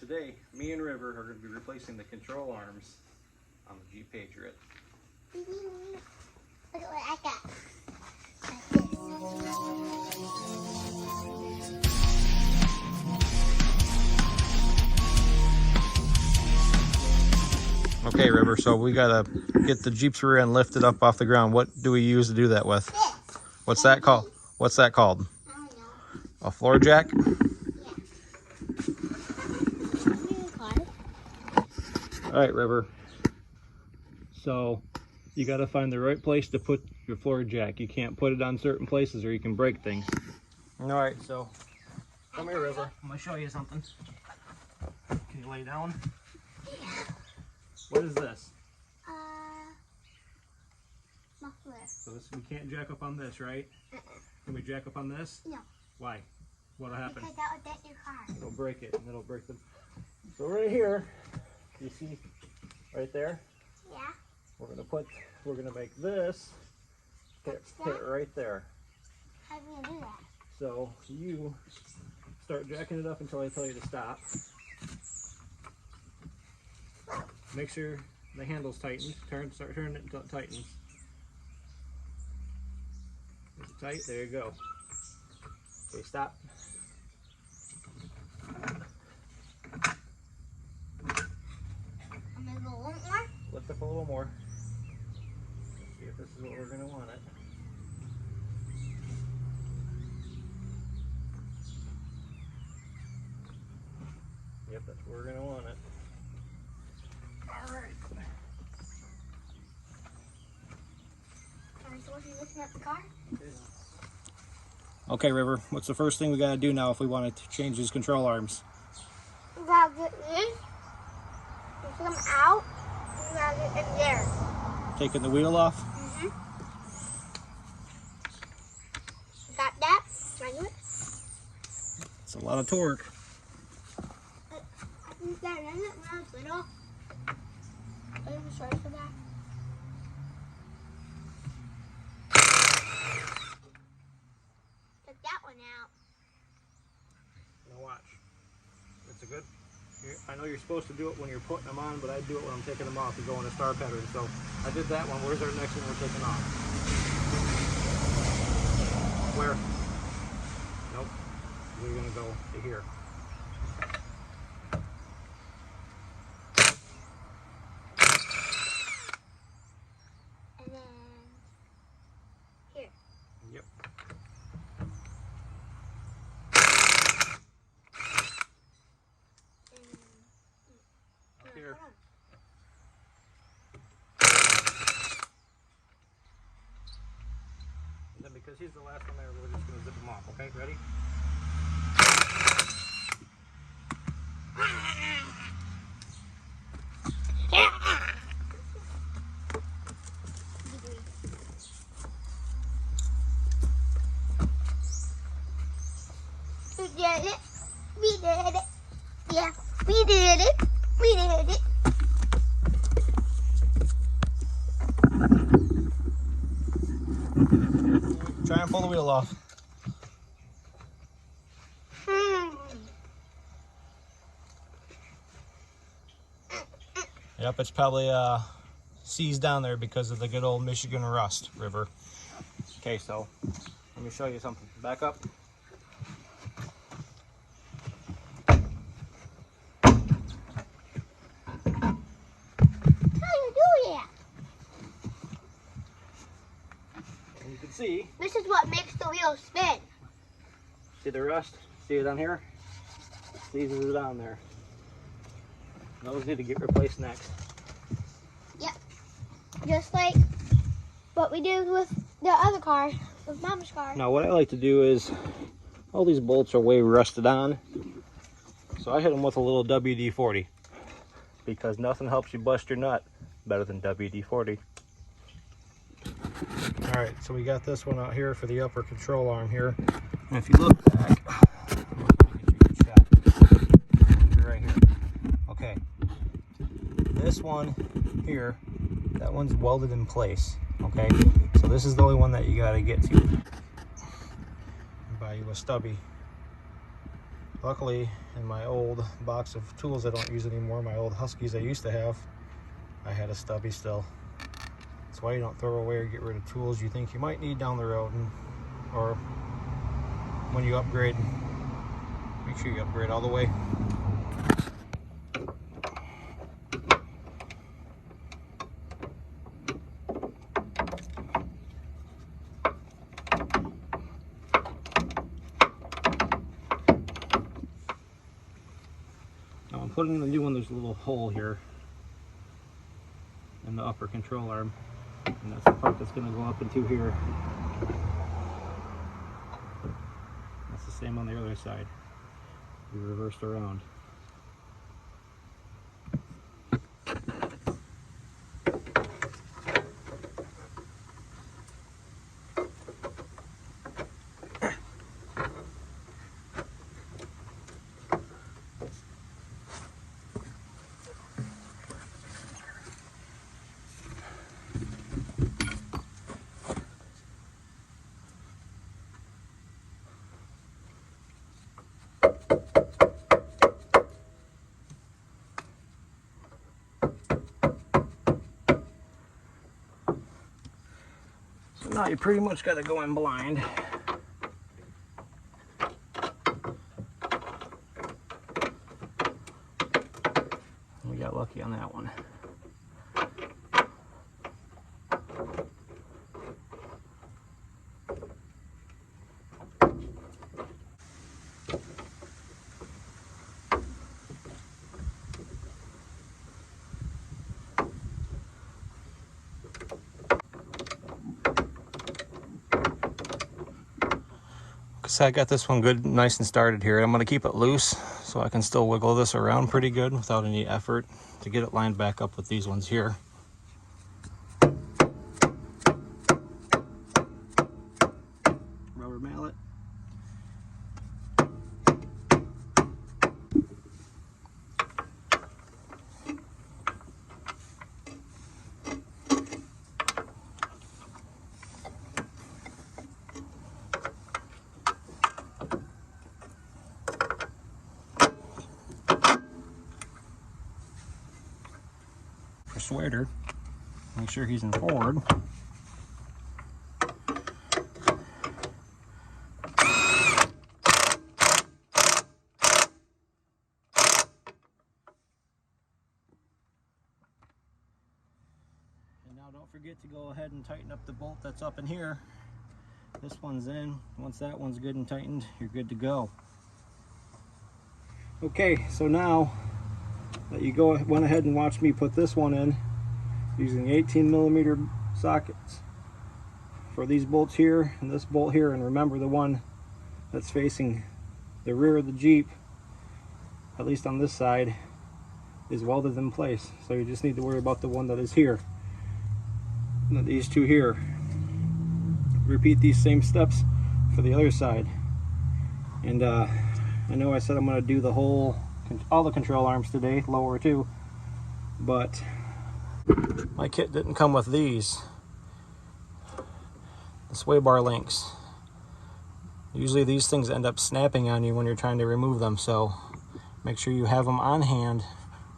Today, me and River are going to be replacing the control arms on the Jeep Patriot. Look at what I got. Okay, River, so we gotta get the Jeep's rear end lifted up off the ground. What do we use to do that with? This. What's that called? What's that called? I don't know. A floor jack? Yeah. All right, River. So you gotta find the right place to put your floor jack. You can't put it on certain places or you can break things. All right, so come here, River. I'm gonna show you something. Can you lay down? Yeah. What is this? Muffler. So we can't jack up on this, right? Can we jack up on this? No. Why? What'll happen? Because that would dent your car. It'll break it, and it'll break the... So right here, you see right there? Yeah. We're gonna make this hit right there. How are we gonna do that? So you start jacking it up until I tell you to stop. Make sure the handle's tightened. Start turning it until it tightens. Is it tight? There you go. Okay, stop. I'm gonna go a little more. Lift up a little more. Let's see if this is what we're gonna want it. Yep, that's where we're gonna want it. Alright. Are we supposed to be lifting up the car? Okay, River, what's the first thing we gotta do now if we want to change these control arms? We gotta get this. Lift them out. And we gotta get in there. Taking the wheel off? Mm-hmm. Got that? Can I do it? It's a lot of torque. I think that is it when I was little. I was sorry for that. Took that one out. Now watch. It's a good... I know you're supposed to do it when you're putting them on, but I do it when I'm taking them off to go in a star pattern. So I did that one. Where's our next one we're taking off? Where? Nope. We're going to go to here. And then here. Yep. Up here. And then because he's the last one there, we're just going to zip him off. Okay, ready? We did it. We did it. Yeah, we did it. We did it. Try and pull the wheel off. Yep, it's probably seized down there because of the good old Michigan rust, River. Okay, so let me show you something. Back up. How you do that? And you can see This is what makes the wheel spin. the rust? See it on here? Seizes it down there. Those need to get replaced next. Yep. Just like what we did with the other car, with Mama's car. Now what I like to do is, all these bolts are way rusted on, so I hit them with a little WD-40 because nothing helps you bust your nut better than WD-40. Alright, so we got this one out here for the upper control arm here. And if you look back, right here. Okay, this one here, that one's welded in place. Okay, so this is the only one that you got to get to. Buy you a stubby. Luckily, in my old box of tools I don't use anymore, my old Huskies I used to have, I had a stubby still. That's why you don't throw away or get rid of tools you think you might need down the road, or when you upgrade. Make sure you upgrade all the way. Now I'm putting the new one, there's a little hole here in the upper control arm, and that's the part that's going to go up into here. That's the same on the other side. We reversed around. So now you pretty much got to go in blind. We got lucky on that one. So I got this one good, nice and started here. I'm going to keep it loose so I can still wiggle this around pretty good without any effort to get it lined back up with these ones here. Rubber mallet. Persuader. Make sure he's in forward. And now don't forget to go ahead and tighten up the bolt that's up in here. This one's in. Once that one's good and tightened, you're good to go. Okay, so now that you went ahead and watched me put this one in using 18mm sockets for these bolts here and this bolt here, and remember the one that's facing the rear of the Jeep, at least on this side, is welded in place, so you just need to worry about the one that is here. And these two here. Repeat these same steps for the other side. And I know I said I'm going to do all the control arms today, lower too, but my kit didn't come with these. The sway bar links. Usually these things end up snapping on you when you're trying to remove them, so make sure you have them on hand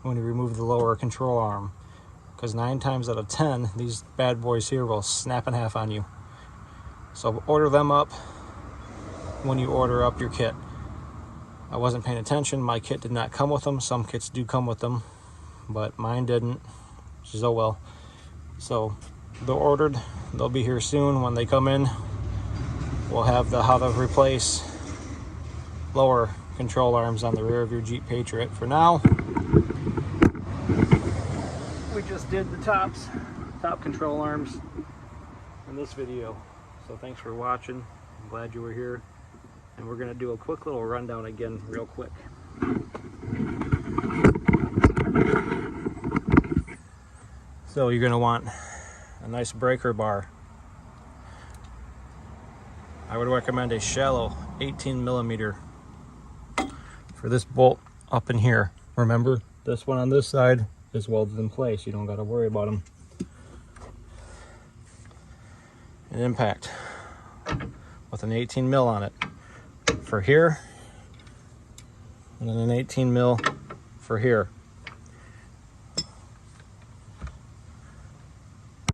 when you remove the lower control arm, because 9 times out of 10 these bad boys here will snap in half on you. So order them up when you order up your kit. I wasn't paying attention. My kit did not come with them. Some kits do come with them, but mine didn't, which is oh well. So they're ordered. They'll be here soon. When they come in, we'll have how to replace lower control arms on the rear of your Jeep Patriot. For now, we just did the top control arms in this video. So thanks for watching. I'm glad you were here. And we're going to do a quick little rundown again real quick. So you're going to want a nice breaker bar. I would recommend a shallow 18mm for this bolt up in here. Remember, this one on this side is welded in place. You don't got to worry about them. An impact with an 18mm on it. For here, and then an 18 mil for here.